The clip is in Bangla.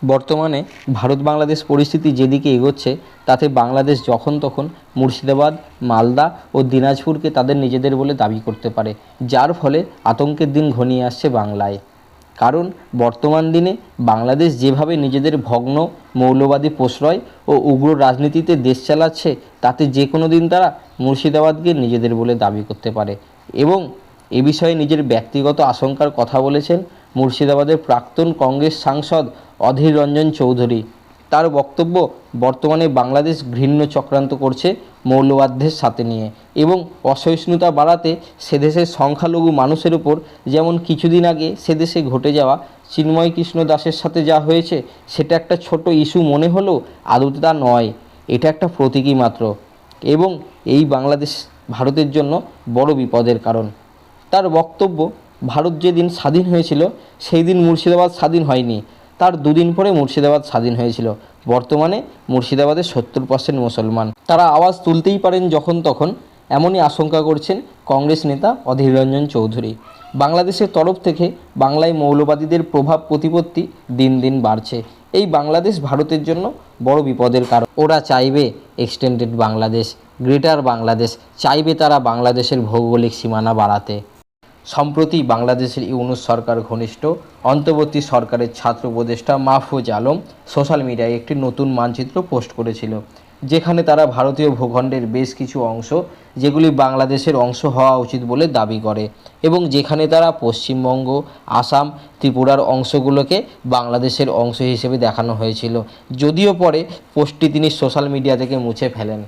বর্তমানে ভারত বাংলাদেশ পরিস্থিতি যেদিকে এগোচ্ছে তাতে বাংলাদেশ যখন তখন মুর্শিদাবাদ, মালদা ও দিনাজপুরকে তাদের নিজেদের বলে দাবি করতে পারে, যার ফলে আতঙ্কের দিন ঘনিয়ে আসছে বাংলায়। কারণ বর্তমান দিনে বাংলাদেশ যেভাবে নিজেদের ভগ্ন মৌলবাদী প্রশ্রয় ও উগ্র রাজনীতিতে দেশ চালাচ্ছে, তাতে যে কোনো দিন তারা মুর্শিদাবাদকে নিজেদের বলে দাবি করতে পারে। এবং এ বিষয়ে নিজের ব্যক্তিগত আশঙ্কার কথা বলেছেন মুর্শিদাবাদের প্রাক্তন কংগ্রেস সাংসদ অধীর রঞ্জন চৌধুরী। তার বক্তব্য, বর্তমানে বাংলাদেশ ঘৃণ্য চক্রান্ত করছে মৌলবাদদের সাথে নিয়ে এবং অসহিষ্ণুতা বাড়াতে সেদেশের সংখ্যালঘু মানুষের উপর, যেমন কিছুদিন আগে সেদেশে ঘটে যাওয়া চিন্ময় কৃষ্ণ দাসের সাথে যা হয়েছে, সেটা একটা ছোট ইস্যু মনে হলেও আদতে তা নয়, এটা একটা প্রতীকী মাত্র। এবং এই বাংলাদেশ ভারতের জন্য বড় বিপদের কারণ। তার বক্তব্য, ভারত যেদিন স্বাধীন হয়েছিল সেই দিন মুর্শিদাবাদ স্বাধীন হয়নি, তার দুদিন পরে মুর্শিদাবাদ স্বাধীন হয়েছিল। বর্তমানে মুর্শিদাবাদের 70% মুসলমান, তারা আওয়াজ তুলতেই পারেন যখন তখন, এমনই আশঙ্কা করছেন কংগ্রেস নেতা অধীর রঞ্জন চৌধুরী। বাংলাদেশের তরফ থেকে বাংলায় মৌলবাদীদের প্রভাব প্রতিপত্তি দিন দিন বাড়ছে। এই বাংলাদেশ ভারতের জন্য বড় বিপদের কারণ। ওরা চাইবে এক্সটেন্ডেড বাংলাদেশ, গ্রেটার বাংলাদেশ, চাইবে তারা বাংলাদেশের ভৌগোলিক সীমানা বাড়াতে। সম্প্রতি বাংলাদেশের ইউনূস সরকার ঘনিষ্ঠ অন্তর্বর্তী সরকারের ছাত্র উপদেষ্টা মাহফুজ আলম সোশ্যাল মিডিয়ায় একটি নতুন মানচিত্র পোস্ট করেছিল, যেখানে তারা ভারতীয় ভূখণ্ডের বেশ কিছু অংশ, যেগুলি বাংলাদেশের অংশ হওয়া উচিত বলে দাবি করে, এবং যেখানে তারা পশ্চিমবঙ্গ, আসাম, ত্রিপুরার অংশগুলোকে বাংলাদেশের অংশ হিসেবে দেখানো হয়েছিল। যদিও পরে পোস্টটি তিনি সোশ্যাল মিডিয়া থেকে মুছে ফেলেন।